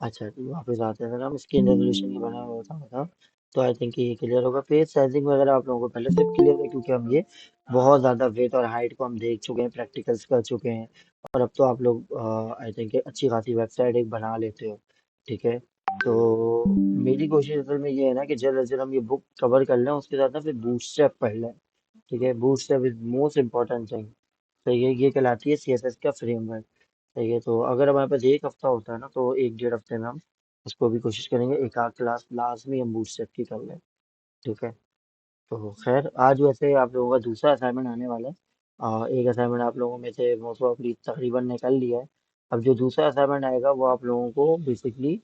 अच्छा जी, वापस आते हैं अगर हम स्क्रीन रेजोल्यूशन के बारे में बताऊँ था, तो आई थिंक ये क्लियर होगा। पेज साइजिंग वगैरह आप लोगों को पहले से क्लियर है, क्योंकि हम ये बहुत ज़्यादा वेट और हाइट को हम देख चुके हैं, प्रैक्टिकल्स कर चुके हैं। और अब तो आप लोग आई थिंक अच्छी खासी वेबसाइट एक बना लेते हो। ठीक है, तो मेरी कोशिश असल में ये है ना कि जल्द से जल्द हम ये बुक कवर कर लें, उसके साथ ना फिर बूटस्ट्रैप पढ़ लें। ठीक है, bootstrap is most important thing. तो ये कहलाती है सीएसएस का फ्रेमवर्क। सही है, तो अगर हमारे पास एक हफ्ता होता है ना, तो एक डेढ़ हफ्ते में हम उसको भी कोशिश करेंगे एक आध क्लास लाजमी हम बूटस्ट्रैप की कर लें। ठीक है, तो खैर आज वैसे आप लोगों का दूसरा असाइनमेंट आने वाला है। एक असाइनमेंट आप लोगों में से मोस्ट ऑफली तकरीबन निकल लिया है। अब जो दूसरा असाइनमेंट आएगा वो आप लोगों को बेसिकली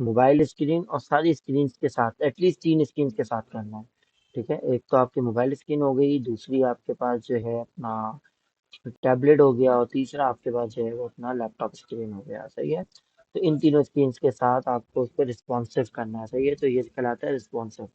मोबाइल स्क्रीन और सारी स्क्रीन के साथ एटलीस्ट 3 स्क्रीन के साथ करना है। ठीक है, एक तो आपकी मोबाइल स्क्रीन हो गई, दूसरी आपके पास जो है अपना टैबलेट हो गया, और तीसरा आपके पास जो है वो अपना लैपटॉप स्क्रीन हो गया। सही है, तो इन तीनों स्क्रीन के साथ आपको उस पर रिस्पॉन्सिव करना है। सही है, तो ये कहलाता है रिस्पॉन्सिव।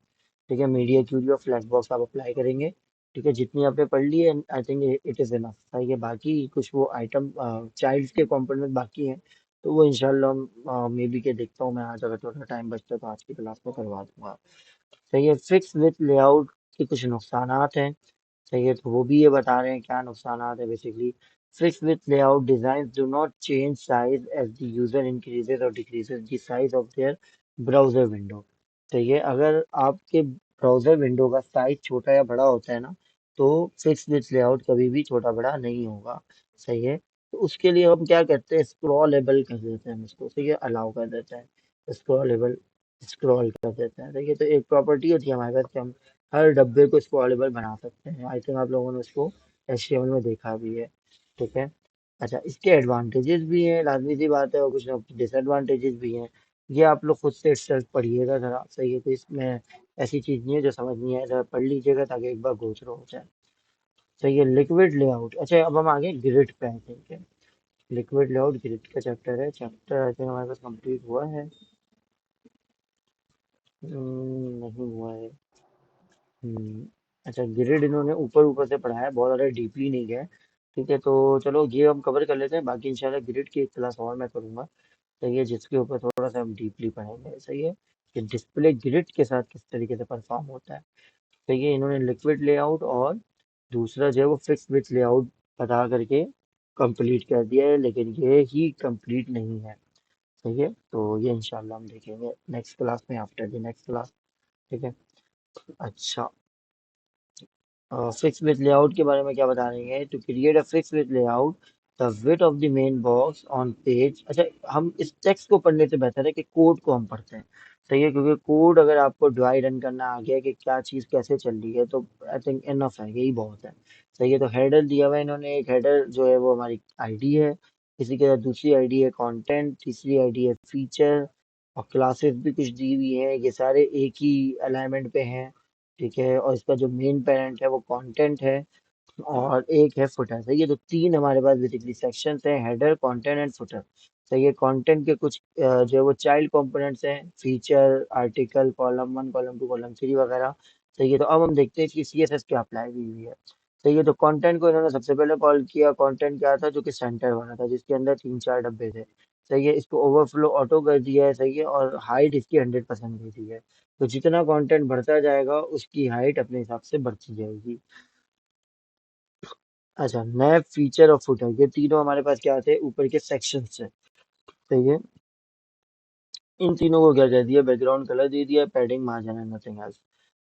ठीक है, मीडिया क्यूरी और फ्लैश बॉक्स आप अप्लाई करेंगे। ठीक है, जितनी आपने पढ़ ली है I think it is enough. सही है, बाकी कुछ वो आइटम चाइल्ड्स के कंपोनेंट बाकी हैं, तो वो इंशाल्लाह मे बी के देखता हूँ मैं, आज अगर थोड़ा टाइम बचता है तो आज की क्लास में करवा दूंगा। सही है, फिक्स विथ लेआउट के कुछ नुकसानात हैं। सही है, तो वो भी ये बता रहे हैं क्या नुकसानात है basically. Fixed with layout design do not change size as the user increases और decreases the size of their browser window. सही है, अगर आपके ब्राउजर विंडो का साइज छोटा या बड़ा होता है ना, तो फिक्स विथ लेआउट कभी भी छोटा बड़ा नहीं होगा। सही है, तो उसके लिए हम क्या करते हैं, स्क्रॉलेबल कर देते हैं हम इसको। ठीक है, अलाउ कर देते हैं, स्क्रॉलेबल स्क्रॉल कर देते हैं। देखिए, तो एक प्रॉपर्टी होती है हमारे पास कि हम हर डब्बे को स्क्रॉलेबल बना सकते हैं। आई थिंक आप लोगों ने उसको एचटीएमएल में देखा भी है। ठीक है, अच्छा, इसके एडवांटेजेस भी हैं, लाजमी सी बात है, और कुछ डिसएडवांटेजेस भी हैं। ये आप लोग खुद से सेल्फ पढ़िएगा जरा। सही है, तो इसमें ऐसी चीज़ नहीं है जो समझ नहीं आए, जरा पढ़ लीजिएगा ताकि एक बार गो थ्रू हो जाए। सही है, लिक्विड लेआउट। अच्छा, अब हम आगे ग्रिड पे आए। ठीक है, लिक्विड लेआउट ग्रिड का चैप्टर है। चैप्टर आई थिंक हमारे पास कंप्लीट हुआ है। नहीं हुआ है। हम्म, अच्छा, ग्रिड इन्होंने ऊपर ऊपर से पढ़ाया है, बहुत ज़्यादा डीपली नहीं गया है। ठीक है, तो चलो ये हम कवर कर लेते हैं, बाकी इंशाल्लाह ग्रिड की एक क्लास और मैं करूँगा। सही है, जिसके ऊपर थोड़ा सा हम डीपली पढ़ेंगे। सही है, कि डिस्प्ले ग्रिड के साथ किस तरीके से परफॉर्म होता है। सही है, इन्होंने लिक्विड लेआउट और दूसरा जो है वो फिक्स विथ लेआउट बता करके कंप्लीट कर दिया है, लेकिन ये ही कंप्लीट नहीं है। सही है, तो ये इंशाल्लाह हम देखेंगे नेक्स्ट क्लास में, आफ्टर द नेक्स्ट क्लास। ठीक है, अच्छा, फिक्स विथ लेआउट के बारे में क्या बता रही है, to create a fix with layout the width of the main box on page. अच्छा, हम इस टेक्स्ट को पढ़ने से बेहतर है कि कोड को हम पढ़ते हैं। सही है, क्योंकि कोड अगर आपको ड्राई रन करना आ गया कि क्या चीज़ कैसे चल रही है, तो आई थिंक इनफ है, यही बहुत है। सही है, तो हेडर दिया हुआ है इन्होंने, एक हेडर जो है वो हमारी आईडी है, इसी के साथ दूसरी आईडी है कंटेंट, तीसरी आईडी है फीचर, और क्लासेस भी कुछ दी हुई है, ये सारे एक ही अलाइनमेंट पे हैं। ठीक है, और इसका जो मेन पेरेंट है वो कंटेंट है, और एक है फुटर। सही है, तो तीन हमारे पास बेसिकली सेक्शंस हैं, हेडर, कंटेंट एंड फुटर। सही है, कंटेंट के कुछ जो है वो चाइल्ड कंपोनेंट्स हैं, feature, article, column 1, column 2, column 3 वगैरह। सही है, तो अब हम देखते हैं कि सीएसएस क्या अप्लाई की हुई है। सही है, तो कंटेंट को इन्होंने सबसे पहले कॉल किया। कंटेंट क्या था, जो कि सेंटर वाला था, जिसके अंदर 3 4 डब्बे थे। सही है, इसको ओवरफ्लो ऑटो कर दिया है। सही है, और हाइट इसकी 100% दे दी है। तो जितना कंटेंट बढ़ता जाएगा उसकी हाइट अपने हिसाब से बढ़ती जाएगी। अच्छा, नए फीचर और फुटर, ये तीनों हमारे पास क्या थे, ऊपर के सेक्शन से। सही है, इन तीनों को क्या कह दिया, बैकग्राउंड कलर दे दिया, padding, margin and nothing else.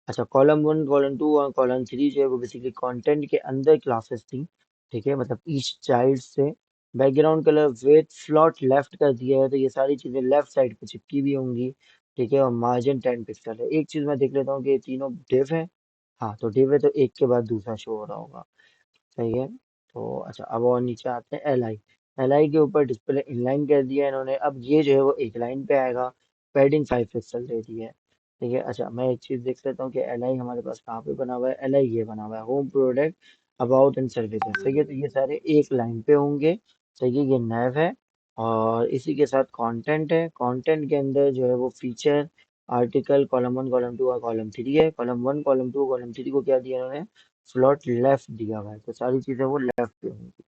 अच्छा, कॉलम 1, कॉलम 2 और कॉलम 3 जो है वो बेसिकली कंटेंट के अंदर क्लासेस थी। ठीक है, मतलब ईच चाइल्ड से। Background colour with float left कर दिया है, तो ये सारी चीजें लेफ्ट साइड पे चिपकी भी होंगी। ठीक है, और मार्जिन 10 पिक्सल है। एक चीज मैं देख लेता हूँ कि ये तीनों डिव है। हाँ, तो डिव है, तो एक के बाद दूसरा शो हो रहा होगा। सही है, तो अच्छा, अब और नीचे आते हैं एल आई। एल आई के ऊपर डिस्प्ले इनलाइन कर दिया है इन्होंने, अब ये जो है वो एक लाइन पे आएगा। पैडिंग 5 पिक्सल दे दी है। ठीक है, अच्छा, मैं एक चीज देख लेता हूँ कि एल आई हमारे पास कहाँ पे बना हुआ है। एल आई ये बना हुआ है home product about and services. सही है, तो ये सारे एक लाइन पे होंगे। सही है, ये नैव है, और इसी के साथ कंटेंट है। कंटेंट के अंदर जो है वो फीचर, आर्टिकल, कॉलम 1, कॉलम 2 और कॉलम 3 है। कॉलम 1, कॉलम 2, कॉलम 3 को क्या दिया इन्होंने, स्लॉट लेफ्ट दिया हुआ है, तो सारी चीजें वो लेफ्ट पे होंगी।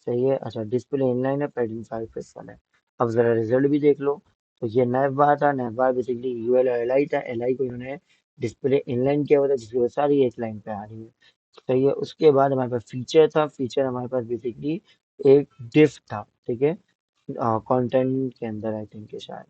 सही है, अच्छा, डिस्प्ले इनलाइन है, पैडिंग 5 पिक्सल है। अब जरा रिजल्ट भी देख लो। तो ये नैव बार था, नैव बार बेसिकली यूएल और एलआई था, एलआई को इन्होंने डिस्प्ले इनलाइन किया हुआ था जिसकी वजह से सारी एक लाइन पे आ रही है। सही है। उसके बाद हमारे पास फीचर था, फीचर हमारे पास बेसिकली एक डिफ था, ठीक है, कंटेंट के अंदर आई थिंक शायद,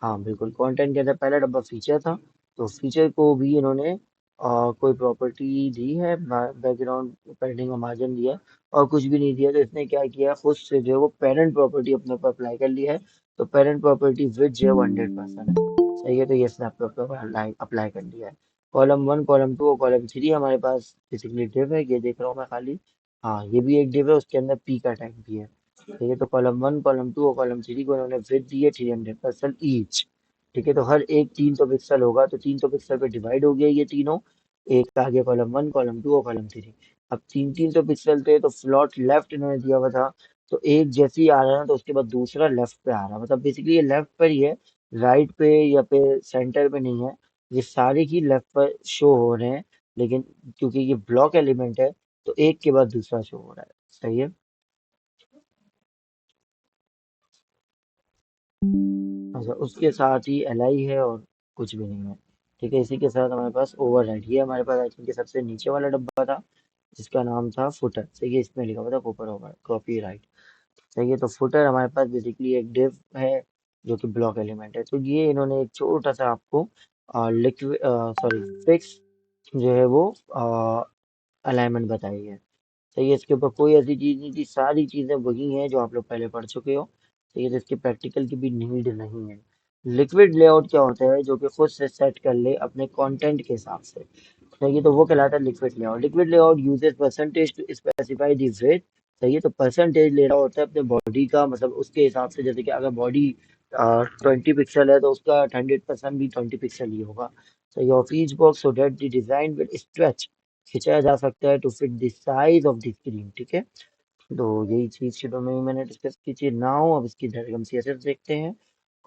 हाँ बिल्कुल कंटेंट के अंदर पहला डब्बा फीचर था। तो फीचर को भी इन्होंने कोई प्रॉपर्टी दी है, बैकग्राउंड पैडिंग और मार्जिन दिया है, और कुछ भी नहीं दिया। तो इसने क्या किया, खुद से जो है वो पेरेंट प्रॉपर्टी अपने ऊपर अप्लाई कर लिया है। तो पेरेंट प्रॉपर्टी विद जो है वो 100% है। सही है। तो ये इसने अपने ऊपर अप्लाई कर लिया है। कॉलम वन, कॉलम टू और कॉलम थ्री हमारे पास बेसिकली डिव है, ये देख रहा हूँ मैं खाली। हाँ ये भी एक डिव है, उसके अंदर पी का टैग भी है। ठीक है। तो कॉलम वन, कॉलम टू और कॉलम थ्री को उन्होंने विद दी है 300% ईच। ठीक है। तो हर एक 300 पिक्सल होगा, तो 300 पिक्सल पे डिवाइड हो गया ये तीनों। एक आ गया कॉलम वन, कॉलम टू और कॉलम थ्री। अब 300 पिक्सल थे तो स्लॉट लेफ्ट इन्होंने दिया हुआ था। तो एक जैसे ही आ रहा है ना, तो उसके बाद दूसरा लेफ्ट पे आ रहा है, मतलब बेसिकली ये लेफ्ट पर ही है, राइट पे या पे सेंटर पे नहीं है। ये सारे ही लेफ्ट पर शो हो रहे हैं, लेकिन क्योंकि ये ब्लॉक एलिमेंट है तो एक के बाद दूसरा शो हो रहा है। सही है। अच्छा, उसके साथ ही एल आई है और कुछ भी नहीं है। ठीक है। इसी के साथ हमारे पास ओवर राइट, ये हमारे पास आई थिंक सबसे नीचे वाला डब्बा था जिसका नाम था फुटर। सही है। इसमें लिखा हुआ था कॉपर ओवर कॉपी राइट। सही है। तो फुटर हमारे पास बेसिकली एक डिव है जो कि ब्लॉक एलिमेंट है। तो ये इन्होंने एक छोटा सा आपको लिक्विड सॉरी फिक्स जो है वो अलाइनमेंट बताई है। सही है। इसके ऊपर कोई ऐसी चीज नहीं थी, सारी चीजें वही हैं जो आप लोग पहले पढ़ चुके हो। सही है। तो इसके प्रैक्टिकल की भी नीड नहीं है। लिक्विड लेआउट क्या होता है, जो कि खुद से सेट कर ले अपने कंटेंट के हिसाब से। सही है। तो वो कहलाता है liquid layout. Liquid layout uses percentage to specify the weight. सही है। तो परसेंटेज ले रहा होता है अपने बॉडी का, मतलब उसके हिसाब से, जैसे कि अगर बॉडी 20 पिक्सल है तो उसका 100% भी 20 पिक्सल ही होगा। सही है। Of each box so that the design will stretch, खिंचाया जा सकता है to fit the size of the screen. ठीक है। तो यही चीज शुरू में ही मैंने डिस्कस की थी। नाउ अब इसकी डायरेक्ट हम सीएसएस देखते हैं।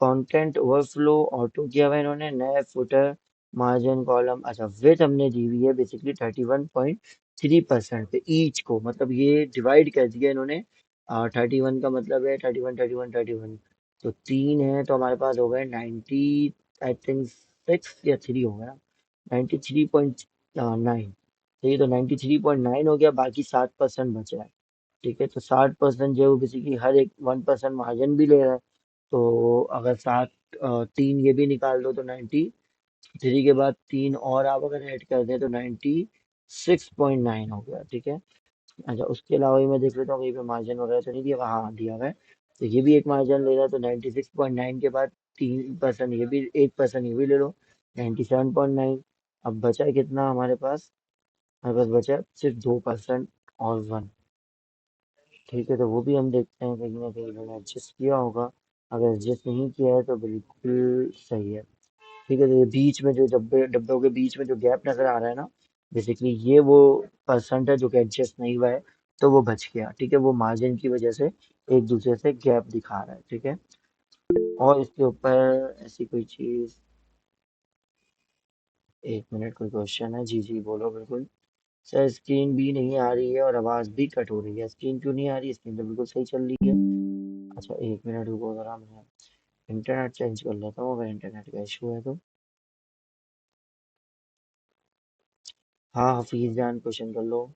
कंटेंट ओवरफ्लो ऑटो किया हुआ है इन्होंने, नए फुटर मार्जिन कॉलम। अच्छा, विड्थ हमने दी हुई है बेसिकली 31.3% पे ईच को, मतलब ये डिवाइड कर दिया इन्होंने। 31 का मतलब है 31, 31, 31। तो तीन है तो हमारे पास हो गए 90, आई थिंक 6 या 3 हो गया, 93.9। तो ये तो 93.9 हो गया, बाकी 7% बच रहा है। ठीक है। तो 60% जो है वो बेसिकली हर एक 1% मार्जिन भी ले रहा है। तो अगर तीन ये भी निकाल दो तो 93 के बाद तीन और आप अगर ऐड कर दें तो 96.9 हो गया। ठीक है। अच्छा, उसके अलावा ही मैं देख लेता हूँ कहीं पे मार्जिन वगैरह तो नहीं दिया हुआ? हाँ दिया हुआ है। तो ये भी एक मार्जिन ले रहा है, तो 96.9 के बाद 3% ये भी, 1% ये भी ले लो, 97.9। अब बचा है कितना हमारे पास? हमारे पास बचा है सिर्फ 2% और 1। ठीक है। तो वो भी हम देखते हैं कहीं ना कहीं इन्होंने एडजस्ट किया होगा। अगर एडजस्ट नहीं किया है तो बिल्कुल सही है। ठीक है। तो ये बीच में जो डब्बों के बीच में जो गैप नजर आ रहा है ना, बेसिकली ये वो परसेंट है जो कि एडजस्ट नहीं हुआ है, तो वो बच गया। ठीक है। वो मार्जिन की वजह से एक दूसरे से गैप दिखा रहा है। ठीक है। और इसके ऊपर ऐसी कोई चीज, एक मिनट, कोई क्वेश्चन है? जी जी बोलो बिल्कुल। सर स्क्रीन भी नहीं आ रही है और आवाज भी कट हो रही है। स्क्रीन क्यों नहीं आ रही? स्क्रीन तो बिल्कुल सही चल रही है। अच्छा एक मिनट रुको जरा, मैं इंटरनेट चेंज कर लेता हूँ अगर इंटरनेट का इशू है तो। हाँ हफीज जान क्वेश्चन कर लो।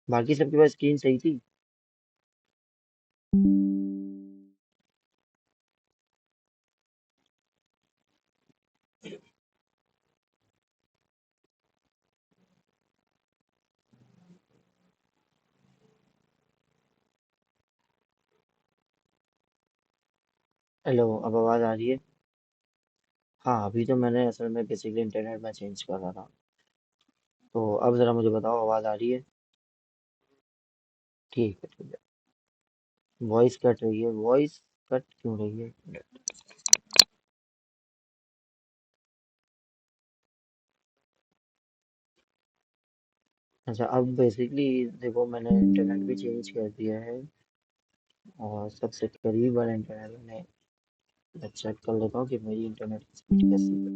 बाकी सबके पास स्क्रीन सही थी। हेलो, अब आवाज आ रही है? हाँ अभी तो मैंने असल में बेसिकली इंटरनेट में चेंज कर रहा था। तो अब जरा मुझे बताओ, आवाज आ रही है? ठीक है ठीक है। वॉइस कट रही है, वॉइस कट क्यों रही है? अच्छा, अब बेसिकली देखो मैंने इंटरनेट भी चेंज कर दिया है और सबसे करीब वाला इंटरनेट मैंने, मैं चेक कर लेता हूँ कि मेरी इंटरनेट की स्पीड कैसी है।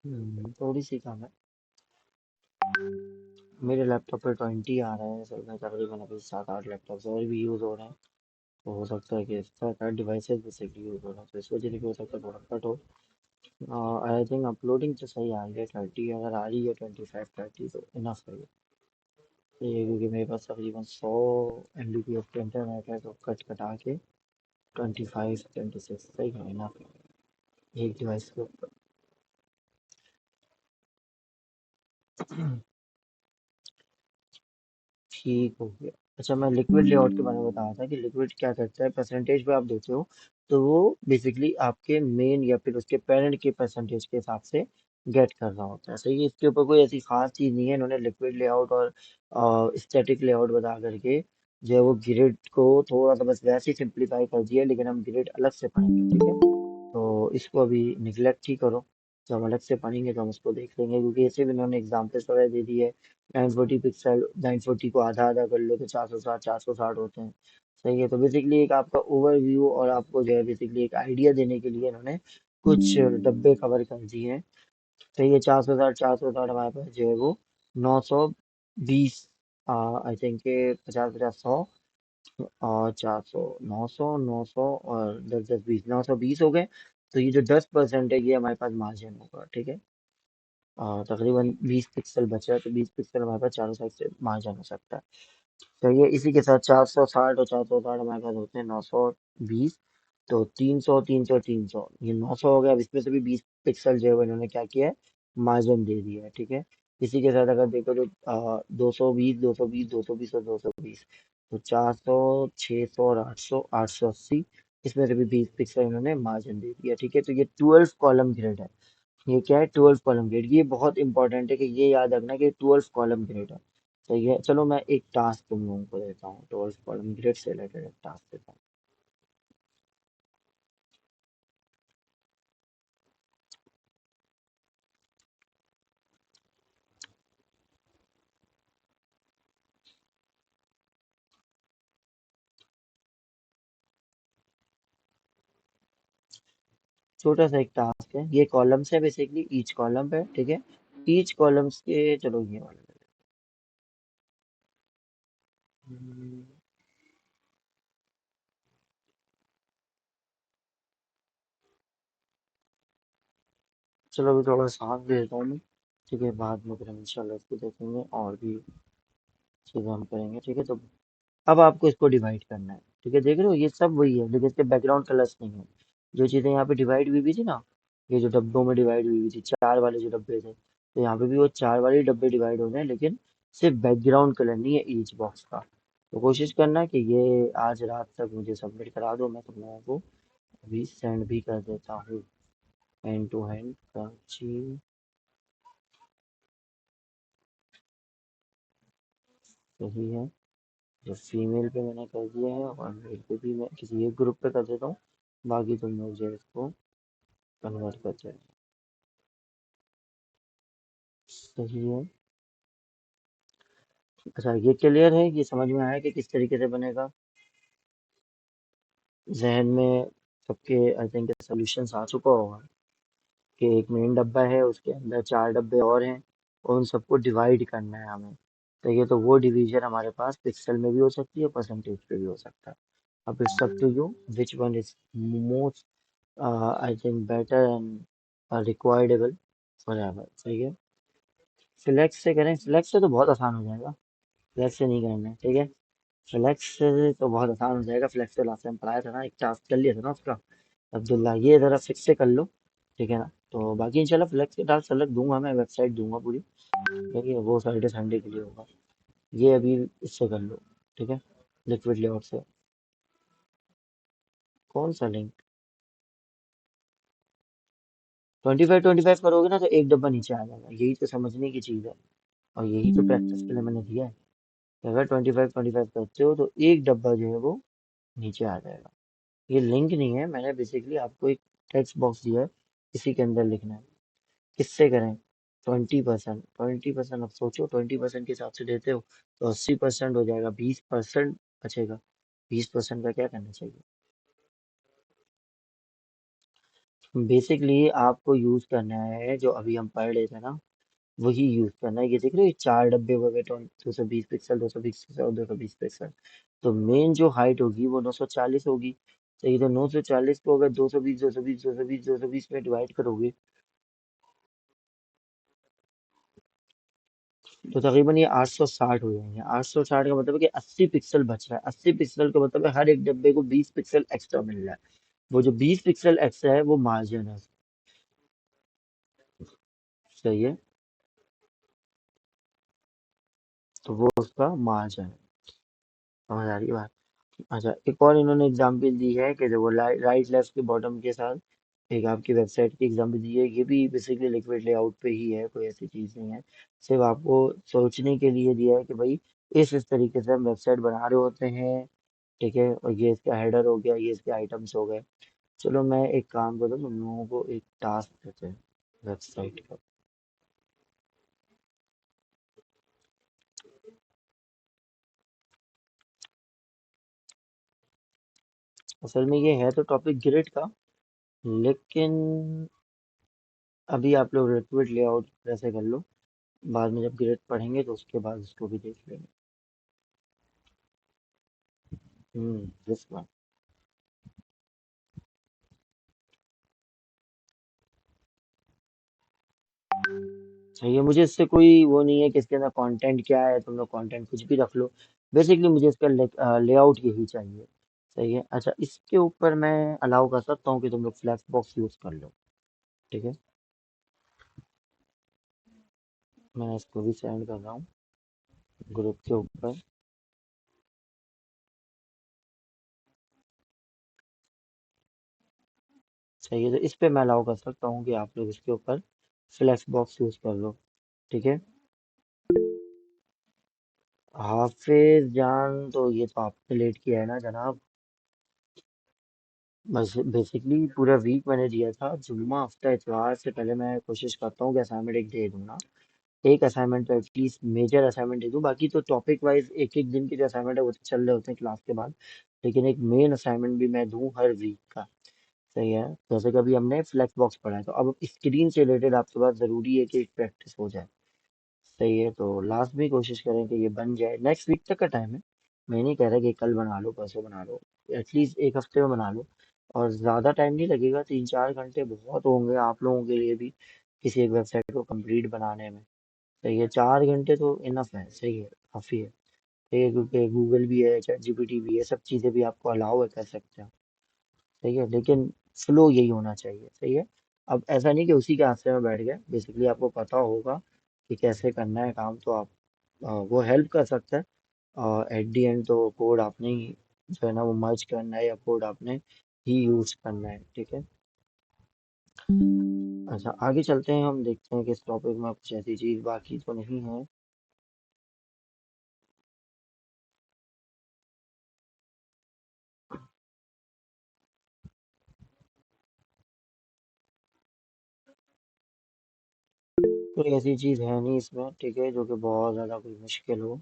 थोड़ी सी कम है। मेरे लैपटॉप पे 20 आ रहा है, असल में तकरीबन अभी 7 8 लैपटॉप और भी यूज़ हो रहे हैं। तो हो सकता है कि इसका क्या डिवाइसेस बेसिकली यूज़ हो रहा है, तो इस वजह से भी हो सकता है थोड़ा कट हो। आई थिंक अपलोडिंग तो सही आ रही है, 30 अगर आ रही है, 25 30 तो इनफ है ये, क्योंकि मेरे पास तकरीबन 100 Mbps का इंटरनेट है, तो कट कटा के 25 26 सही है, इनफ है एक डिवाइस के ऊपर। ठीक हो गया। अच्छा, मैं लिक्विड लेआउट के बारे में बता रहा था कि लिक्विड क्या करता है, परसेंटेज पे आप देते हो तो वो बेसिकली आपके मेन या फिर उसके पेरेंट के परसेंटेज के हिसाब से गेट कर रहा होता है। सही है, इसके ऊपर कोई ऐसी खास चीज़ नहीं है, इन्होंने लिक्विड लेआउट और स्टैटिक लेआउट बता करके जो है वो ग्रिड को थोड़ा सा बस वैसे ही सिंप्लीफाई कर दिया, लेकिन हम ग्रिड अलग से पढ़ेंगे, ठीक है। तो इसको अभी निगलेक्ट ही करो, जब हम अलग से पढ़ेंगे तो हम उसको देख लेंगे, क्योंकि ऐसे भी उन्होंने एग्जाम्पल्स वगैरह दे दी है। 940 पिक्सल, 940 को आधा आधा कर लो तो 460 होते हैं। सही है, तो बेसिकली एक आपका ओवरव्यू और आपको जो है बेसिकली एक आइडिया देने के लिए इन्होंने कुछ डब्बे कवर कर दिए हैं। सही है, 460 हमारे पास जो है वो 920, आई थिंक के 50 50 100 और 400, 900 और 10 10 20, 920 हो गए। तो ये जो 10% है ये हमारे पास मार्जिन होगा, ठीक है। तकरीबन 20 पिक्सल बचा है, तो 20 पिक्सल हमारे पास चारों साइड से मार्जिन हो सकता है। चलिए, इसी के साथ 460 और 460 हमारे पास होते हैं 920। तो 300 300 300, ये 900 हो गया। अब इसमें से भी 20 पिक्सल जो है वो इन्होंने क्या किया है, मार्जिन दे दिया है, ठीक है। इसी के साथ अगर देखो तो 220 220 और 220, तो 400 600 और 800 880, इसमें से भी 20 पिक्सल इन्होंने मार्जिन दे दिया, ठीक है। तो ये 12 कॉलम ग्रिड है। ये क्या है, 12 कॉलम ग्रिड, ये बहुत इंपॉर्टेंट है कि ये याद रखना कि 12 कॉलम ग्रिड है। सही है, चलो मैं एक टास्क तुम लोगों को देता हूँ, 12 कॉलम ग्रिड से रिलेटेड एक टास्क देता हूँ। छोटा सा एक टास्क है, ये कॉलम्स है बेसिकली, ईच कॉलम पे, ठीक है। ईच कॉलम्स के, चलो ये वाला हम्म, चलो अभी थोड़ा सा दे देता हूँ मैं, ठीक है। बाद में फिर हम इंशाल्लाह इसको देखेंगे और भी चीज़ें हम करेंगे, ठीक है। तो अब आपको इसको डिवाइड करना है, ठीक है। देख रहे हो ये सब वही है, लेकिन इसके बैकग्राउंड कलर्स नहीं है। जो चीज़ें यहाँ पे डिवाइड हुई भी थी ना, ये जो डब्बों में डिवाइड हुई हुई थी, चार वाले जो डब्बे थे, तो यहाँ पे भी वो चार वाले डब्बे डिवाइड हो रहे हैं, लेकिन सिर्फ बैकग्राउंड कलर नहीं है ईच बॉक्स का। तो कोशिश करना कि ये आज रात तक मुझे सबमिट करा दो, मैं तुम लोगों को अभी सेंड भी कर देता हूँ। हैंड टू हैंड का जी, सही है। जो फीमेल पे मैंने कर दिया है और मेल पे भी मैं किसी एक ग्रुप पे कर देता हूँ, बाकी तुम लोग जो है इसको कन्वर्ट करते हैं। सही है। अच्छा, ये क्लियर है, ये समझ में आया कि किस तरीके से बनेगा, जहन में सबके आई थिंक सोल्यूशन आ चुका होगा कि एक मेन डब्बा है, उसके अंदर चार डब्बे और हैं, और उन सबको डिवाइड करना है हमें। तो ये तो वो डिवीजन हमारे पास पिक्सल में भी हो सकती है, परसेंटेज पे भी हो सकता है। अब it's up to you which one is most I think better and requirable for ever. सही है, फ्लेक्स से करें, फ्लेक्स से तो बहुत आसान हो जाएगा, फ्लेक्स से नहीं करना है, ठीक है। फ्लेक्स से तो बहुत आसान हो जाएगा, फ्लेक्स से लास्ट टाइम पढ़ाया था ना, एक टास्क कर लिया था ना उसका। अब्दुल्ला, ये जरा फिक्स से कर लो, ठीक है ना। तो बाकी इंशाल्लाह फ्लेक्स के टास्क अलग दूंगा, मैं वेबसाइट दूंगा पूरी, ठीक है। वो सैटरडे संडे के लिए होगा। ये अभी इससे कर लो, ठीक है, लिक्विड लेआउट से। कौन सा लिंक? 25 25 करोगे ना तो एक डब्बा नीचे आ जाएगा, यही तो समझने की चीज़ है, और यही तो प्रैक्टिस के लिए मैंने दिया है कि अगर 25 25 करते हो तो एक डब्बा जो है वो नीचे आ जाएगा। ये लिंक नहीं है, मैंने बेसिकली आपको एक टेक्स्ट बॉक्स दिया है, इसी के अंदर लिखना है। किससे करें? 20%, 20%, अब सोचो 20% के हिसाब से देते हो तो 80% हो जाएगा, 20% बचेगा। 20% का क्या करना चाहिए? बेसिकली आपको यूज करना है जो अभी हम पढ़ रहे थे ना, वही यूज करना है। ये देख रहे हो, ये चार डब्बे हो गए तो 220 पिक्सल, 220 पिक्सल और 220 पिक्सल। तो मेन जो हाइट होगी वो 940 होगी। तो ये तो 940 को अगर 220 220 220 220 में डिवाइड करोगे, तो तकरीबन ये 860 हो जाएंगे। 860 का मतलब है कि 80 पिक्सल बच रहा है। 80 पिक्सल का मतलब है हर एक डब्बे को 20 पिक्सल एक्स्ट्रा मिल रहा है। वो जो 20 पिक्सल एक्स्ट्रा है वो मार्जिन है। सही है, तो वो उसका मार्जिन है। समझ आ रही है बात? अच्छा, एक और इन्होंने एग्जाम्पल दी है कि देखो राइट लेफ्ट के बॉटम के साथ एक आपकी वेबसाइट की एग्जाम्पल दी है। ये भी बेसिकली लिक्विड लेआउट पे ही है, कोई ऐसी चीज नहीं है। सिर्फ आपको सोचने के लिए दिया है कि भाई इस तरीके से हम वेबसाइट बना रहे होते हैं। ठीक है, और ये इसका हेडर हो गया, ये इसके आइटम्स हो गए। चलो मैं एक काम करूँ, तुम लोगों को एक टास्क देते हैं वेबसाइट का। असल में ये है तो टॉपिक ग्रिड का, लेकिन अभी आप लोग लिक्विड लेआउट वैसे कर लो। बाद में जब ग्रिड पढ़ेंगे तो उसके बाद उसको भी देख लेंगे। This one. सही है, मुझे इससे कोई वो नहीं है कि इसके अंदर कंटेंट क्या है, तुम लोग कंटेंट कुछ भी रख लो। बेसिकली मुझे इसका लेआउट यही चाहिए। सही है। अच्छा, इसके ऊपर मैं अलाउ कर सकता हूँ कि तुम लोग फ्लैक्स बॉक्स यूज कर लो। ठीक है, मैं इसको भी सेंड कर रहा हूँ ग्रुप के ऊपर। सही है, तो इस पे मैं अलाउ कर सकता हूँ कि आप लोग इसके ऊपर फ्लैक्स बॉक्स यूज कर लो। ठीक है। हाफिज जान, तो ये तो आपने लेट किया है ना जनाब। बस बेसिकली पूरा वीक मैंने दिया था, जुम्मा हफ्ता इतवार से पहले मैं कोशिश करता हूँ कि असाइनमेंट एक दे दूँ ना। एक असाइनमेंट तो एटलीस्ट मेजर असाइनमेंट दे दूँ, बाकी तो टॉपिक वाइज एक एक दिन के जो असाइनमेंट है वो तो चल रहे होते हैं क्लास के बाद। लेकिन एक मेन असाइनमेंट भी मैं दूँ हर वीक का। सही है, जैसे कि अभी हमने फ्लेक्स बॉक्स पढ़ा है, तो अब स्क्रीन से रिलेटेड आपके पास जरूरी है कि प्रैक्टिस हो जाए। सही है, तो लास्ट में कोशिश करें कि ये बन जाए। नेक्स्ट वीक तक का टाइम है। मैं नहीं कह रहा कि कल बना लो परसों बना लो, एटलीस्ट एक हफ्ते में बना लो। और ज़्यादा टाइम नहीं लगेगा, 3 4 घंटे बहुत होंगे आप लोगों के लिए भी किसी एक वेबसाइट को कंप्लीट बनाने में। सही है, 4 घंटे तो इनफ है। सही है, काफ़ी है। सही है, क्योंकि गूगल भी है, चैट जीपीटी भी है, सब चीज़ें भी आपको अलाउ है, कर सकते हैं। सही है, लेकिन फ्लो यही होना चाहिए। सही है। अब ऐसा नहीं कि उसी के हाथ से में बैठ गए, बेसिकली आपको पता होगा कि कैसे करना है काम, तो आप वो हेल्प कर सकता है। एट दी एंड तो कोड आपने ही जो है ना वो मर्ज करना है, या कोड आपने ही यूज करना है। ठीक है। अच्छा, आगे चलते हैं, हम देखते हैं कि इस टॉपिक में कुछ ऐसी चीज बाकी तो नहीं है। कोई ऐसी चीज है नहीं इसमें, ठीक है, जो कि बहुत ज्यादा कोई मुश्किल हो।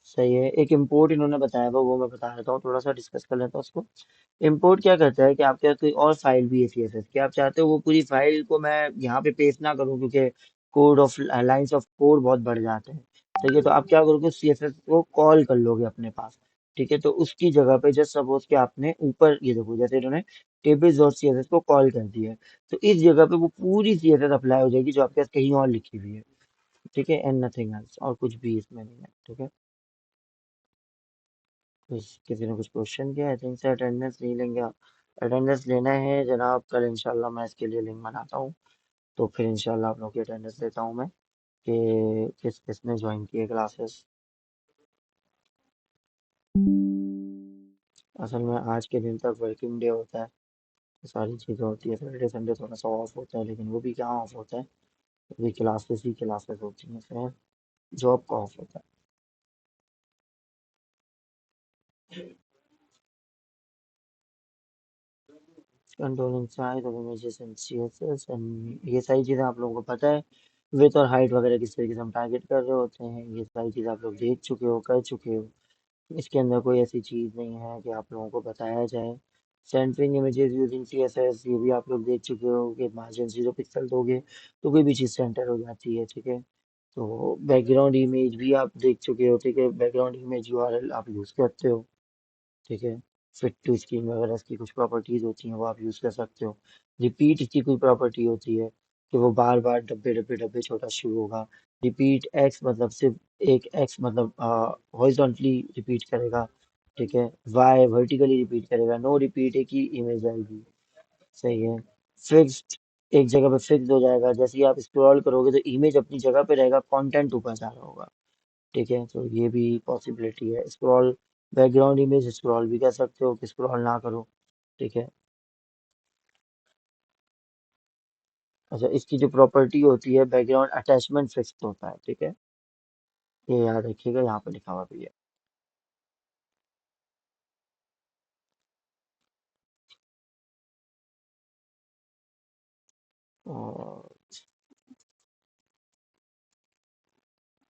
सही है, एक इम्पोर्ट इन्होंने बताया था, वो मैं बता देता हूँ, थोड़ा सा डिस्कस कर लेता हूँ उसको। इम्पोर्ट क्या करता है कि आपके पास कोई और फाइल भी है सीएसएस की, आप चाहते हो वो पूरी फाइल को मैं यहाँ पे पेस्ट ना करूँ, क्योंकि code of lines of code बहुत बढ़ जाते हैं। ठीक है, तो आप क्या करोगे, सीएसएस को कॉल कर लोगे अपने पास। ठीक है, तो उसकी जगह पे जस्ट सपोज कि आपने ऊपर ये देखो, जैसे इन्होंने टेबल्स डॉट सीएसएस को कॉल कर दिया है, तो इस जगह पे वो पूरी सीएसएस अप्लाई हो जाएगी जो आपके पास कहीं और लिखी हुई है। ठीक है, एंड नथिंग एल्स, और कुछ भी इसमें नहीं है। ठीक है, किसी ने कुछ क्वेश्चन किया? आई थिंक से अटेंडेंस नहीं लेंगे आप। अटेंडेंस लेना है जनाब, कल इंशाल्लाह मैं इसके लिए लिंक बनाता हूँ। तो फिर इंशाल्लाह आप लोग की अटेंडेंस लेता हूँ मैं, कि किस किसने ज्वाइन किए क्लासेस। असल में आज के दिन तक वर्किंग डे होता है, तो सारी चीज़ें होती है। सैटरडे संडे थोड़ा सा ऑफ होता है, लेकिन वो भी कहाँ ऑफ होता है, अभी क्लासेस ही क्लासेस होती हैं, फिर जॉब का ऑफ होता है। Controlling size of images and CSS and ये सारी चीज़ें आप लोगों को पता है। विड्थ और हाइट वगैरह किस तरीके से हम टारगेट कर रहे होते हैं, ये सारी चीज़ आप लोग देख चुके हो, कर चुके हो। इसके अंदर कोई ऐसी चीज़ नहीं है कि आप लोगों को बताया जाए। सेंटरिंग इमेजेस यूजिंग CSS, ये भी आप लोग देख चुके हो कि मार्जिन 0 पिक्सल दोगे तो कोई भी चीज़ सेंटर हो जाती है, ठीक है। तो बैकग्राउंड इमेज भी आप देख चुके हो, ठीक है। बैकग्राउंड इमेज URL आप यूज़ करते हो, ठीक है। फिट टू स्क्रीन वगैरह इसकी कुछ प्रॉपर्टीज होती हैं, वो आप यूज़ कर सकते हो। रिपीट इसकी कोई प्रॉपर्टी होती है कि वो बार बार डब्बे डब्बे डब्बे छोटा शुरू होगा। रिपीट एक्स मतलब सिर्फ एक एक्स मतलब हॉरिजॉन्टली रिपीट करेगा, ठीक है। वाई वर्टिकली रिपीट करेगा। नो रिपीट एक ही इमेज आएगी, सही है। फिक्स्ड एक जगह पे फिक्स हो जाएगा, जैसे ही आप स्क्रॉल करोगे तो इमेज अपनी जगह पे रहेगा, कंटेंट ऊपर जा रहा होगा, ठीक है। तो ये भी पॉसिबिलिटी है। स्क्रॉल बैकग्राउंड इमेज स्क्रॉल भी कर सकते हो कि स्क्रॉल ना करो, ठीक है। अच्छा, इसकी जो प्रॉपर्टी होती है बैकग्राउंड अटैचमेंट फिक्स होता है, ठीक है। ये याद रखिएगा, यहाँ पे लिखा हुआ भी है। और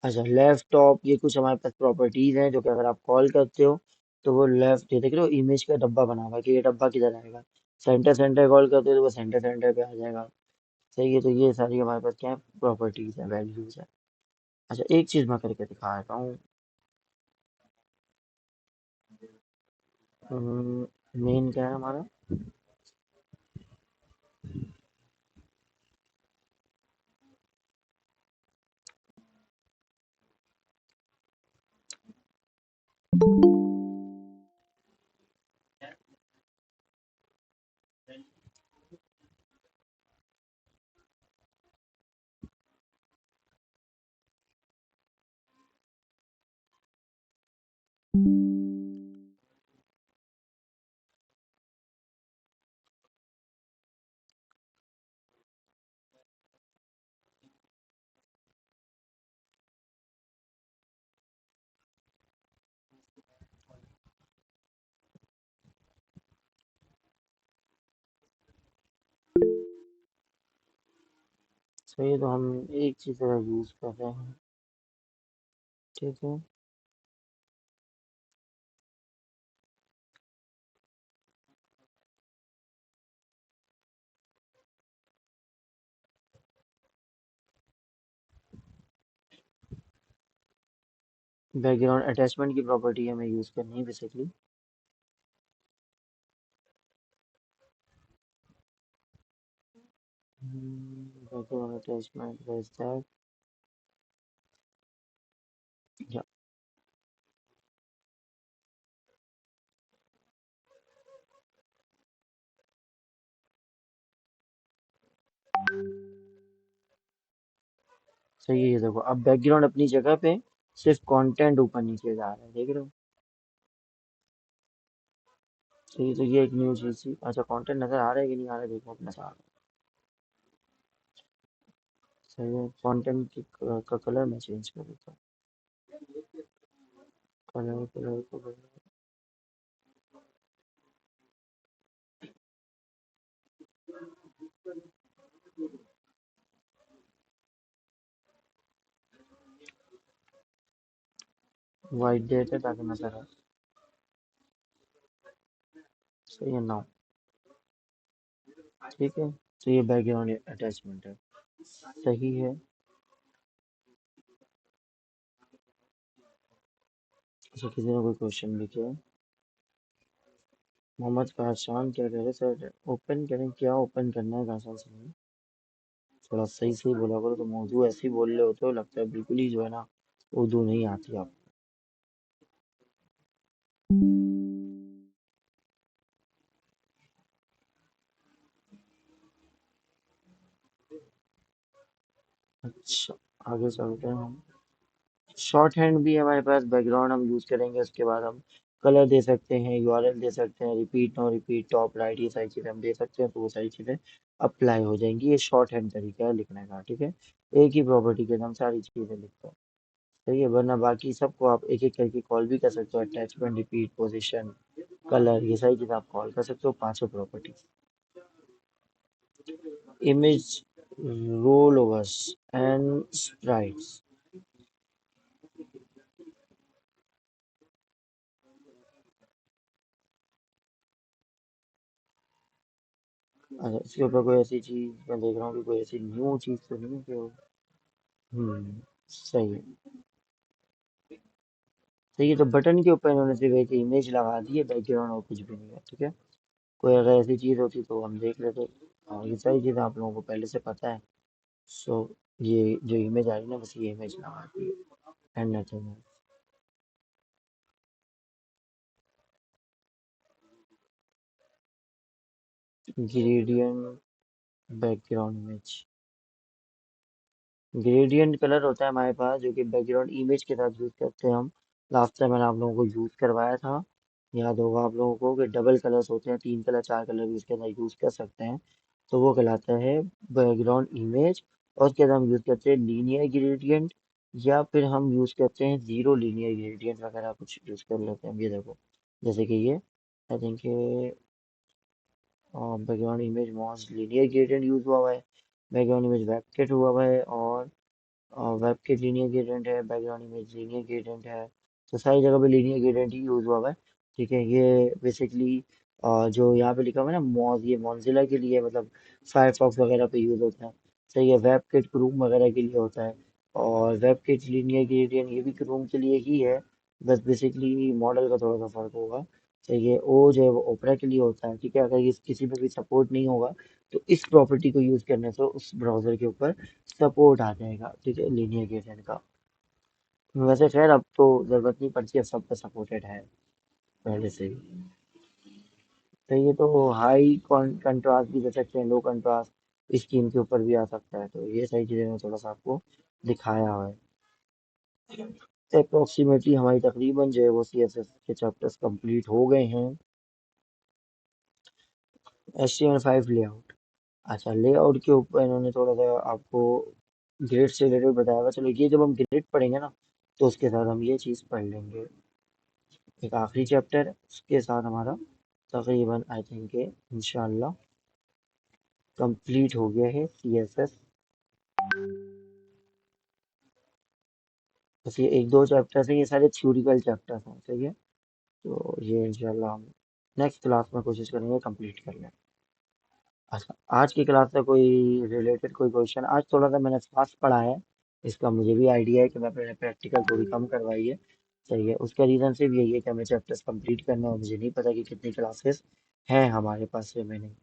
अच्छा, लेफ्ट टॉप ये कुछ हमारे पास प्रॉपर्टीज हैं जो कि अगर आप कॉल करते हो तो वो लेफ्ट, ये देख रहे हो इमेज का डब्बा बना हुआ है कि ये डब्बा किधर आएगा। सेंटर सेंटर कॉल करते हो तो वो सेंटर सेंटर पे आ जाएगा, सही है। तो ये सारी हमारे पास क्या है, प्रॉपर्टीज है, वैल्यूज है। अच्छा, एक चीज मैं करके दिखा देता हूँ। मेन क्या है हमारा, सही है। तो हम एक चीज यूज कर रहे हैं, ठीक है। बैकग्राउंड अटैचमेंट की प्रॉपर्टी हमें यूज करनी है basically. Background attachment is that, या सही है। ये देखो, अब बैकग्राउंड अपनी जगह पे, सिर्फ कंटेंट ऊपर नीचे जा रहा है, देख रहे हो। सही है, तो ये एक न्यू चीज थी। अच्छा, कंटेंट नजर आ रहा है कि नहीं आ रहा है, देखो अपना सारा। सही है। कंटेंट की का कलर मैं चेंज कर देता हूँ। कलर कलर कलर वाइट डेट है ताकि नजर आए। सही है ना, ठीक है। तो ये बैकग्राउंड अटैचमेंट है, सही है। अच्छा, किसी ने कोई क्वेश्चन भी किया। मोहम्मद फहसान क्या कह रहे सर, ओपन करें, क्या ओपन करना है घासन से नहीं? थोड़ा सही सही बोला करो, तो मौजू ऐसे ही बोल रहे होते हो, लगता है बिल्कुल ही जो है ना, उर्दू नहीं आती आप। अच्छा, आगे चलते हैं हम। शॉर्ट हैंड भी है हमारे पास, बैकग्राउंड हम यूज करेंगे, उसके बाद हम कलर दे सकते हैं, URL दे सकते हैं, repeat no repeat top right, ये सारी चीजें हम दे सकते हैं, तो वो सारी चीजें अप्लाई हो जाएंगी। ये शॉर्ट हैंड तरीका है लिखने का, ठीक है। एक ही प्रॉपर्टी के हम सारी चीजें लिखते हैं, सही है। वरना बाकी सबको आप एक एक करके कॉल भी कर सकते हो, अटैचमेंट, रिपीट, पोजिशन, कलर, ये सारी चीजें आप कॉल कर सकते हो, पांचों property. Image rollovers and sprites. अच्छा, इसके ऊपर कोई ऐसी चीज मैं देख रहा हूँ कि कोई ऐसी न्यू चीज तो नहीं है कि सही है। सही है, तो बटन के ऊपर इन्होंने सिर्फ एक इमेज लगा दी है, बैकग्राउंड और कुछ भी नहीं है, ठीक है। कोई अगर ऐसी चीज होती तो हम देख लेते। हाँ, ये सारी चीजें आप लोगों को पहले से पता है। सो ये जो इमेज आ रही है ना, बस ये इमेज लगा दी है and nothing. Gradient background image, gradient colour होता है हमारे पास जो कि बैकग्राउंड इमेज के साथ यूज करते हैं हम। लास्ट टाइम मैंने आप लोगों को यूज करवाया था, याद होगा आप लोगों को कि डबल कलर्स होते हैं, 3 कलर 4 कलर भी इसके अंदर यूज कर सकते हैं। तो वो कहलाता है बैकग्राउंड इमेज। और उसके बाद हम यूज करते हैं लीनियर ग्रेडियंट, या फिर हम यूज करते हैं जीरो लीनियर ग्रेडियंट वगैरह कुछ यूज कर लेते हैं। ये देखो, जैसे कि ये I think background image moz linear gradient use हुआ है, बैकग्राउंड इमेज वेबकिट हुआ हुआ है, और वेब किट लीनियर ग्रेडियंट है, बैकग्राउंड इमेज लीनियर ग्रेडियंट है। तो सारी जगह पे लीनियर ग्रेडियंट ही यूज हुआ हुआ है। ठीक है, ये बेसिकली जो यहाँ पे लिखा हुआ है ना मॉज, ये मॉन्जिला के लिए मतलब फायरफॉक्स वगैरह पे यूज होता है। सही है, वेब किट क्रूम वगैरह के लिए होता है। और वेब किट लीनियर ग्रेडियंट ये भी क्रूम के लिए ही है, बस बेसिकली मॉडल का थोड़ा सा फर्क होगा। सही है, ओ जो है वो ओपरा के लिए होता है। ठीक है, अगर ये किसी पे भी सपोर्ट नहीं होगा तो इस प्रॉपर्टी को यूज करने से उस ब्राउजर के ऊपर सपोर्ट आ जाएगा। ठीक है, लीनियर ग्रेडियंट का। वैसे खैर अब तो जरूरत नहीं पड़ती, अब सब पे सपोर्टेड है पहले से ही। तो ये तो हाई कंट्रास्ट भी दे सकते हैं, लो कंट्रास्ट स्क्रीन के ऊपर भी आ सकता है। तो ये सारी चीजें मैं थोड़ा सा आपको दिखाया हुआ है। अप्रोक्सीमेटली हमारी तकरीबन जो है वो CSS के चैप्टर्स कंप्लीट हो गए हैं। HTML5 लेआउट, अच्छा लेआउट के ऊपर इन्होंने थोड़ा सा आपको ग्रिड से रिलेटेड बताया हुआ। चलो ये जब हम ग्रिड पढ़ेंगे ना तो उसके साथ हम ये चीज पढ़ लेंगे। एक आखिरी चैप्टर है, उसके साथ हमारा तकरीबन आई थिंक इंशाल्लाह कंप्लीट हो गया है CSS। बस ये एक दो चैप्टर्स हैं, ये सारे थ्योरिकल चैप्टर्स हैं। ठीक है, तो ये इंशाल्लाह हम नेक्स्ट क्लास में कोशिश करेंगे कंप्लीट कर लें। अच्छा, आज की क्लास से कोई रिलेटेड कोई क्वेश्चन, आज थोड़ा सा मैंने फास्ट पढ़ा है, इसका मुझे भी आइडिया है कि मैं अपने प्रैक्टिकल थोड़ी कम करवाई है। सही है, उसका रीज़न सिर्फ यही है कि हमें चैप्टर्स कंप्लीट करना है और मुझे नहीं पता कि कितनी क्लासेस हैं हमारे पास रिमेनिंग।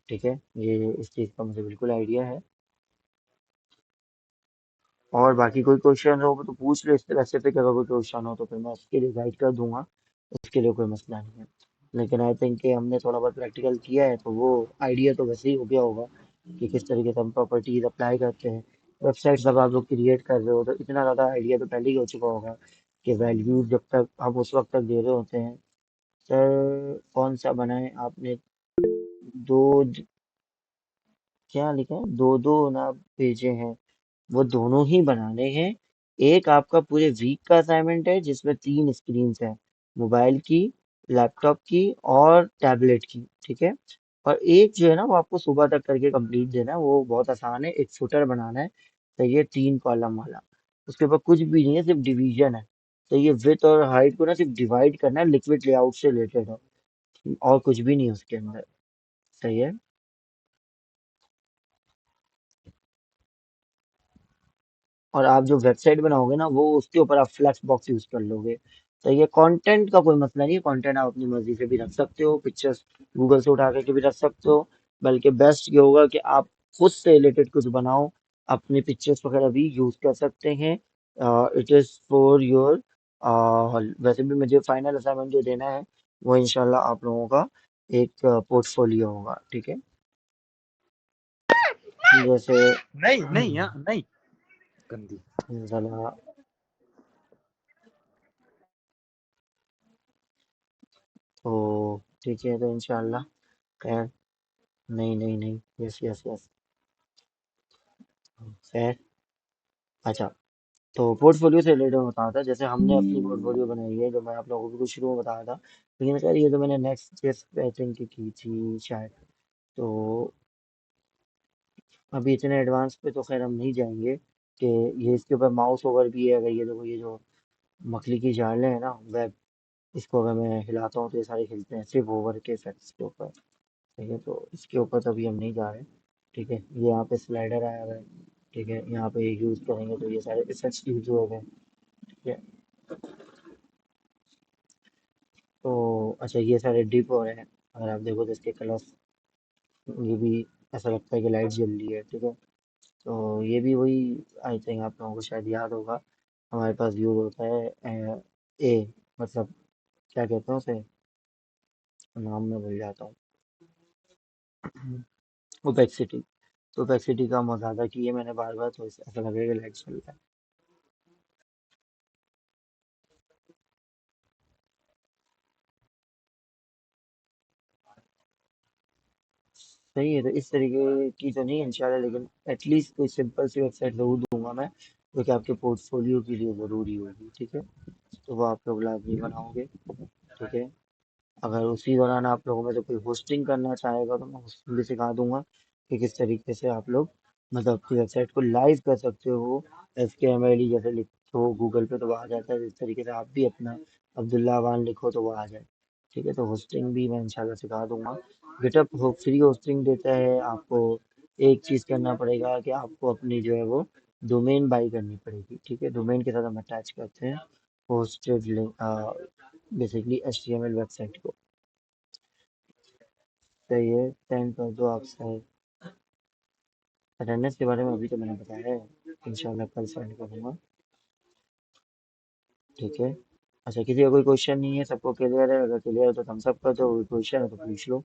ठीक है, ये इस चीज़ का मुझे बिल्कुल आइडिया है। और बाकी कोई क्वेश्चन हो तो पूछ लो स्पेसिफिक, अगर कोई क्वेश्चन हो तो फिर मैं उसके लिए गाइड कर दूंगा, उसके लिए कोई मसला नहीं है। लेकिन आई थिंक कि हमने थोड़ा बहुत प्रैक्टिकल किया है तो वो आइडिया तो वैसे ही हो गया होगा कि किस तरीके से हम प्रॉपर्टीज अप्लाई करते हैं। वेबसाइट सब आप लोग क्रिएट कर रहे हो तो इतना ज़्यादा आइडिया तो पहले ही हो चुका होगा कि वैल्यूज जब तक हम उस वक्त तक दे रहे होते हैं। सर कौन सा बनाए आपने, दो क्या लिखा है, दो दो ना भेजे हैं, वो दोनों ही बनाने हैं। एक आपका पूरे वीक का असाइनमेंट है जिसमें 3 स्क्रीन्स हैं, मोबाइल की, लैपटॉप की और टैबलेट की। ठीक है, और एक जो है ना वो आपको सुबह तक करके कंप्लीट देना है, वो बहुत आसान है, एक फुटर बनाना है। तो ये 3 कॉलम वाला, उसके ऊपर कुछ भी नहीं है, सिर्फ डिवीजन है। तो ये विथ और हाइट को ना सिर्फ डिवाइड करना है, लिक्विड लेआउट से रिलेटेड है, और कुछ भी नहीं है उसके अंदर। सही है, और आप जो वेबसाइट बनाओगे ना वो उसके ऊपर आप फ्लैक्स बॉक्स यूज कर लोगे। तो ये कंटेंट का कोई मसला नहीं है, कंटेंट आप अपनी मर्जी से भी रख सकते हो, पिक्चर्स गूगल से उठा करके भी रख सकते हो। बल्कि बेस्ट ये होगा कि आप खुद से रिलेटेड कुछ बनाओ, अपने पिक्चर्स वगैरह भी यूज कर सकते हैं। इट इज फॉर योर, वैसे भी मुझे फाइनल असाइनमेंट जो देना है वो इंशाल्लाह आप लोगों का एक पोर्टफोलियो होगा। ठीक है, जैसे नहीं नहीं यहाँ नहीं, गंदी। इंशाल्लाह, तो ठीक है, तो इंशाल्लाह खैर, नहीं नहीं नहीं, यस यस यस, खैर। अच्छा, तो पोर्टफोलियो से रिलेटेड मैं बता था, जैसे हमने अपनी पोर्टफोलियो बनाई है जो मैं आप लोगों को कुछ शुरू में बताया था। लेकिन खैर ये तो मैंने नेक्स्ट जेस आई थिंक की थी शायद। तो अभी इतने एडवांस पे तो खैर हम नहीं जाएंगे कि ये इसके ऊपर माउस ओवर भी है। अगर ये देखो, ये जो मछली की जाले हैं ना वेब, इसको अगर मैं हिलाता हूँ तो ये सारे हिलते हैं सिर्फ ओवर के इफेक्ट्स के ऊपर। ठीक है, तो इसके ऊपर तो अभी हम नहीं जा रहे। ठीक है, ये यहाँ पे स्लाइडर आया हुआ है। ठीक है, यहाँ पे यूज करेंगे तो ये सारे इफेक्ट्स यूज हो गए। ठीक है, तो अच्छा ये सारे डिप हो रहे हैं। अगर आप देखो तो इसके कलर्स, ये भी ऐसा लगता है कि लाइट जल रही है। ठीक है, तो ये भी वही, आई थिंक आप लोगों को शायद याद होगा, हमारे पास यूज होता है ए, मतलब क्या कहते हैं उसे, नाम मैं भूल जाता हूँ। ओपेक्सिटी। तो ओपेक्सिटी का हम ज़्यादा किए मैंने बार बार, तो ऐसा लगेगा कि लाइट चल रहा है। सही है, तो इस तरीके की तो नहीं इंशाल्लाह, लेकिन एटलीस्ट कोई सिंपल सी वेबसाइट जरूर दूंगा मैं, जो कि आपके पोर्टफोलियो के लिए ज़रूरी होगी। ठीक है, तो वो आप लोग लाजमी बनाओगे। ठीक है, अगर उसी दौरान आप लोगों में से कोई होस्टिंग करना चाहेगा तो मैं होस्टिंग भी सिखा दूंगा कि किस तरीके से आप लोग मतलब अपनी वेबसाइट को लाइव कर सकते हो। HTML जैसे लिखो गूगल पे तो वो आ जाता है, इस तरीके से आप भी अपना अब्दुल्ला अवान लिखो तो वो आ जाए। ठीक है, तो होस्टिंग भी मैं इंशाल्लाह सिखा दूंगा। गिटअप हो फ्री होस्टिंग देता है आपको। एक चीज़ करना पड़ेगा कि आपको अपनी जो है वो डोमेन बाई करनी पड़ेगी। ठीक है, डोमेन के साथ हम अटैच करते हैं hosted link, basically HTML website को। सही है, सेंड कर दो आप सर। अटेंडेंस के बारे में अभी तो मैंने बताया है, इंशाल्लाह कल सेंड करूँगा। ठीक है, अच्छा किसी का कोई क्वेश्चन नहीं है, सबको क्लियर है? अगर क्लियर है तो थम्स अप कर दो, कोई क्वेश्चन है तो पूछ लो।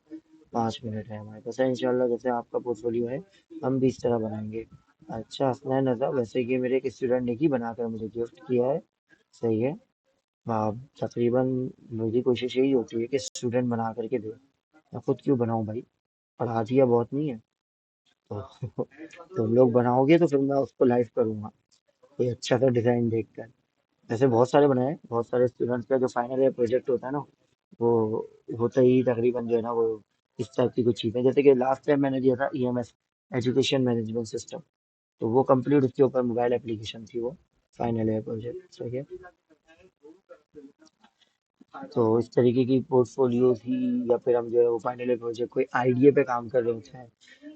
5 मिनट है हमारे पास, है इंशाल्लाह जैसे आपका पोर्टफोलियो है हम भी इस तरह बनाएंगे। अच्छा हसनैन रजा, वैसे ये मेरे एक स्टूडेंट ने ही बनाकर मुझे गिफ्ट किया है। सही है। तकरीबन मेरी कोशिश यही होती है कि स्टूडेंट बना करके दे, मैं खुद क्यों बनाऊं भाई, पढ़ा दिया बहुत नहीं है। तो तुम लोग बनाओगे तो फिर मैं उसको लाइव करूंगा, कोई अच्छा सा डिजाइन देखकर। वैसे बहुत सारे बनाए, बहुत सारे स्टूडेंट्स का जो फाइनल ईयर प्रोजेक्ट होता है ना, वो होता ही तकरीबन जो है ना वो इस टाइप की कुछ चीज़ें, जैसे कि लास्ट टाइम मैंने दिया था EMS, एजुकेशन मैनेजमेंट सिस्टम, तो वो कंप्लीट उसके ऊपर मोबाइल एप्लीकेशन थी वो, फाइनल ईयर प्रोजेक्ट। सही है, तो इस तरीके की पोर्टफोलियो थी, या फिर हम जो है वो फाइनल ईयर प्रोजेक्ट कोई आइडिया पे काम कर रहे होते हैं।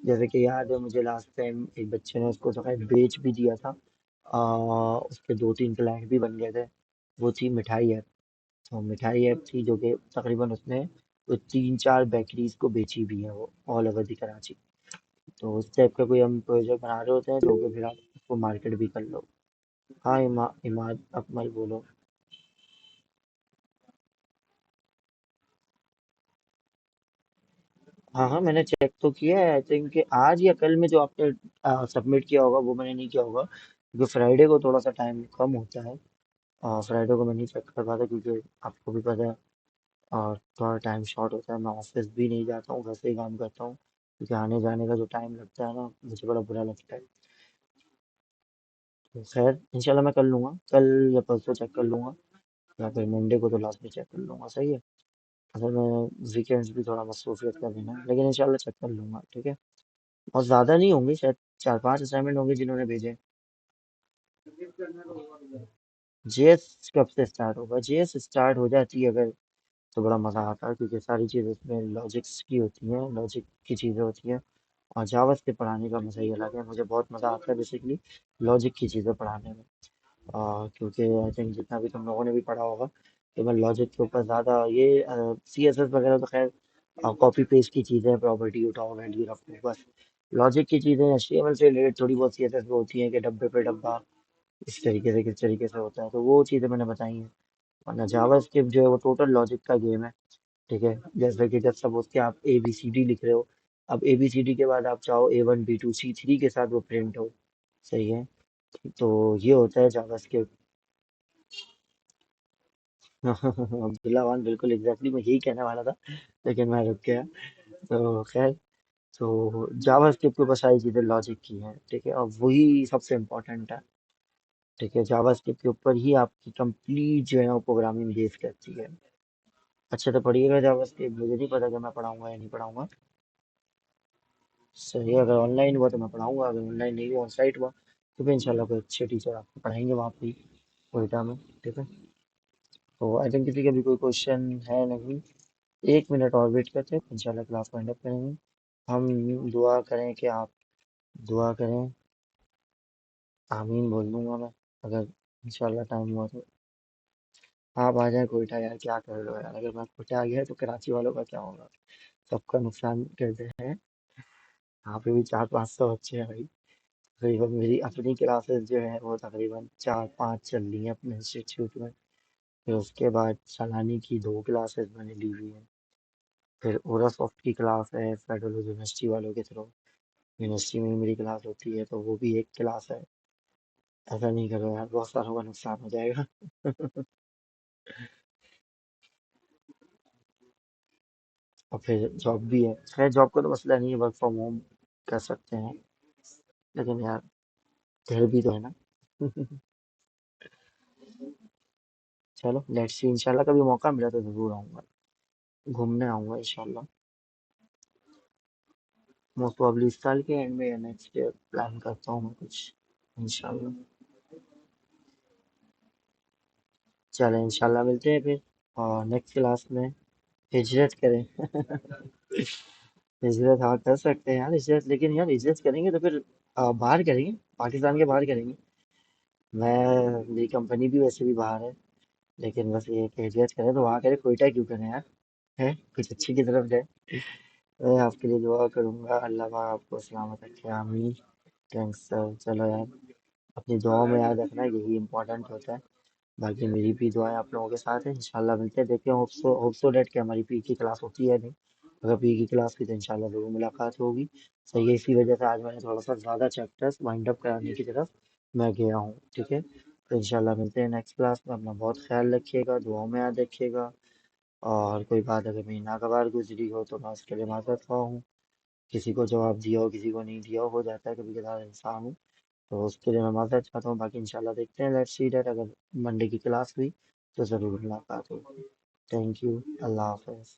जैसे कि याद है मुझे लास्ट टाइम एक बच्चे ने उसको तो खैर बेच भी दिया था, उसके 2-3 क्लाइंट भी बन गए थे। वो थी मिठाई ऐप। तो मिठाई ऐप थी जो कि तकरीबन उसने वो 3-4 बेकरीज को बेची भी है वो, ऑल ओवर दी कराची। तो उस टाइप का कोई हम प्रोजेक्ट बना रहे होते हैं जो कि फिर आप उसको मार्केट भी कर लो। हाँ इमाद अकमल बोलो। हाँ हाँ, मैंने चेक तो किया है, आई थिंक कि आज या कल में जो आपने सबमिट किया होगा वो मैंने नहीं किया होगा, क्योंकि फ्राइडे को थोड़ा सा टाइम कम होता है। फ्राइडे को मैं नहीं चेक कर पाता, क्योंकि आपको भी पता है और थोड़ा टाइम शॉर्ट होता है, मैं ऑफिस भी नहीं जाता हूँ, घर से ही काम करता हूँ, क्योंकि आने जाने का जो टाइम लगता है ना मुझे बड़ा बुरा लगता है। तो खैर इंशाल्लाह मैं कर लूँगा, कल या परसों चेक कर लूँगा, या फिर मंडे को तो लास्ट में चेक कर लूँगा। सही है, असल में वीकेंड्स भी थोड़ा मसरूफियत का दिन है, लेकिन इंशाल्लाह चेक कर लूँगा। ठीक है, और ज़्यादा नहीं होंगे, शायद 4-5 असाइनमेंट होंगे जिन्होंने भेजे। JS कब से स्टार्ट होगा? JS स्टार्ट हो जाती है अगर, तो बड़ा मज़ा आता है, क्योंकि सारी चीज़ें इसमें लॉजिक्स की होती हैं, लॉजिक की चीज़ें होती हैं। और जावा से पढ़ाने का मज़ा ही अलग है, मुझे बहुत मज़ा आता है बेसिकली लॉजिक की चीज़ें पढ़ाने में। क्योंकि आई थिंक जितना भी तुम लोगों ने भी पढ़ा होगा कि मैं लॉजिक के ऊपर ज़्यादा ये CSS वगैरह तो खैर कॉपी पेस्ट की चीज़ें, प्रॉपर्टी उठाओ वैल्यू रखो बस। लॉजिक की चीज़ें HTML से रिलेटेड थोड़ी बहुत CSS में होती हैं कि डब्बे पे डब्बा, इस तरीके से किस तरीके से होता है, तो वो चीज़ें मैंने बताई हैं। वरना जावास्क्रिप्ट जो है वो टोटल लॉजिक का गेम है। ठीक है, जैसे कि जब सपोज के आप ABCD लिख रहे हो, अब ABCD के बाद आप चाहो A1 B2 C3 के साथ वो प्रिंट हो। सही है, तो ये होता है जावास्क्रिप्ट। अब्दुल्ला खान, बिल्कुल एग्जैक्टली मैं यही कहने वाला था, लेकिन मैं रुक गया। तो खैर, तो जावास्क्रिप्ट के ऊपर सारी चीज़ें लॉजिक की हैं। ठीक है, और वही सबसे इम्पोर्टेंट है। ठीक है, जावास्क्रिप्ट के ऊपर ही आपकी कंप्लीट जो है वो प्रोग्रामिंग बेस करती है। अच्छे से पढ़िएगा जावास्क्रिप्ट, मुझे नहीं पता कि मैं पढ़ाऊंगा या नहीं पढ़ाऊंगा। सही है, अगर ऑनलाइन हुआ तो मैं पढ़ाऊंगा, अगर ऑनलाइन नहीं हुआ ऑन साइट हुआ तो फिर इंशाल्लाह कोई अच्छे टीचर आपको पढ़ाएंगे वहाँ पे ही, कोयटा में। ठीक है, तो आई थिंक किसी का भी कोई क्वेश्चन है नहीं। एक मिनट और वेट करते हैं, इंशाल्लाह क्लास वाइंड अप करेंगे। हम दुआ करें कि आप दुआ करें, आमीन बोल दूंगा मैं, अगर इंशाल्लाह टाइम हुआ तो। आप आ जाए कोयटा यार, क्या कर लो यार, अगर मैं कोयटा आ गया तो कराची वालों का क्या होगा। सबका नुकसान करते हैं। यहाँ पे भी 400-500 बच्चे हैं भाई। तकरीबन मेरी अपनी क्लासेस जो है वो तकरीबन 4-5 चल रही हैं अपने इंस्टीट्यूट में। फिर उसके बाद सलानी की 2 क्लासेस मैंने ली हुई हैं। फिर ओरासॉफ्ट की क्लास है फेडरल यूनिवर्सिटी वालों के थ्रू। यूनिवर्सिटी में ही मेरी क्लास होती है, तो वो भी एक क्लास है। ऐसा नहीं करो यार, बहुत सारों का नुकसान हो जाएगा। और फिर जॉब भी है, खैर जॉब का तो मसला नहीं है, वर्क फ्रॉम होम कर सकते हैं। लेकिन यार घर भी तो है ना। चलो लेट्स सी, इंशाल्लाह कभी मौका मिला तो जरूर आऊंगा, घूमने आऊंगा इंशाल्लाह। मोस्ट प्रॉब्ली इस साल के एंड में या नेक्स्ट ईयर प्लान करता हूँ मैं कुछ, इंशाल्लाह। चलो इंशाल्लाह मिलते हैं फिर, और नेक्स्ट क्लास में हिजरत करें। हिजरत हाँ कर सकते हैं यार हिजरत, लेकिन यार हिजरत करेंगे तो फिर बाहर करेंगे, पाकिस्तान के बाहर करेंगे। मैं मेरी कंपनी भी वैसे भी बाहर है, लेकिन बस ये कि हिजरत करें तो वहाँ करें, कोयटा क्यों करें यार, है कुछ अच्छी की तरफ जाए। मैं आपके लिए दुआ करूंगा, अल्लाह पाक आपको सलामत रखे, आमीन। थैंक्स सर, चलो यार अपनी दुआओं में याद रखना, यही इम्पोर्टेंट होता है। बाकी मेरी भी दुआएं आप लोगों के साथ है, इंशाल्लाह मिलते हैं, देखते हैं, होप सो डेट कि हमारी पी की क्लास होती है नहीं। अगर पी की क्लास हुई तो इंशाल्लाह जरूर मुलाकात होगी। सही है, इसी वजह से आज मैंने थोड़ा सा ज़्यादा चैप्टर्स वाइंड अप कराने की तरफ मैं गया हूँ, ठीक है। तो इंशाल्लाह मिलते हैं नेक्स्ट क्लास में, अपना बहुत ख्याल रखिएगा, दुआओं में याद रखिएगा। और कोई बात अगर मेरी नागवार गुजरी हो तो मैं उसके लिए माजरत खा हूँ। किसी को जवाब दिया हो, किसी को नहीं दिया हो जाता है, कभी कभार इंसान हूँ, तो उसके लिए मैं माजरत चाहता हूँ। बाकी इंशाल्लाह देखते हैं, लेट्स सी दैट अगर मंडे की क्लास हुई तो ज़रूर मुलाकात होगी। थैंक यू, अल्लाह हाफिज़।